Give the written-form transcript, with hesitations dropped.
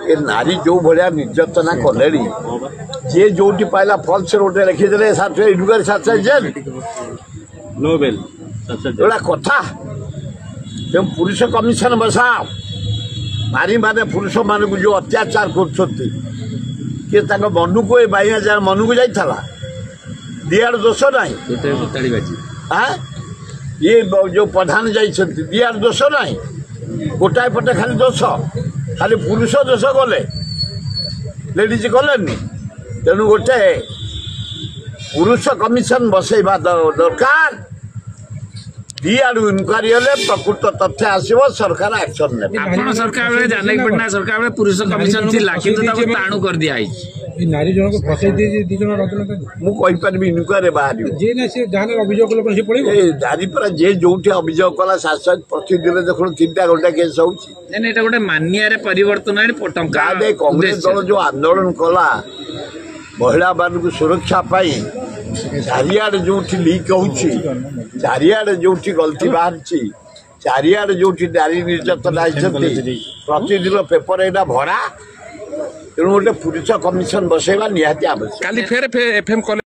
ए नारी जो भाया निर्यातना कले जी जो पाइला फल्स गोटे लिखिदे इनक्वारी जेल नोबेल एटा कथा पुरुष कमिशन बसा नारी माने पुरुष मान को जो अत्याचार कर मन को बाइया जार मन को जाइला दियाड़ दोष ना ये जो प्रधान जाइछन्ति दियाड़ दोष ना गोटाए पटे खाली दोष खाली पुरुष दोष गले लेडीज गलेनि तेणु गोटे पुरुष कमिशन बसैबा दरकार दियाड़ू इनक्वारी हेले प्रकृत तथ्य आसो सरकार एक्शन ने सरकार जानक पटना सरकार पुरुष कमिशन थिला किंतु ताको ताणु कर दिया नारी जन को फसई दे दी जन मु कहि परबी इनक्वारी बाहर जे ना से जाने अभियोग कले से पड़िबो ए नारी पर जे जोठी अभियोग कला शासक प्रतिदिन देखो 3 घंटा केस होउची नै एटा गोटे मान्य रे परिवर्तन आनी टंका गादे कांग्रेस दल जो आंदोलन कला महिला मान को सुरक्षा पाई चारियाडे जो लीक होउची चारियाडे जो गलती बाहर चारियाडे जो नारी निर्यातना प्रतिदिन पेपर एटा भरा तेणु गोटे पुरुष कमिशन बसैबा निहाती आवश्यक। काली फेर एफएम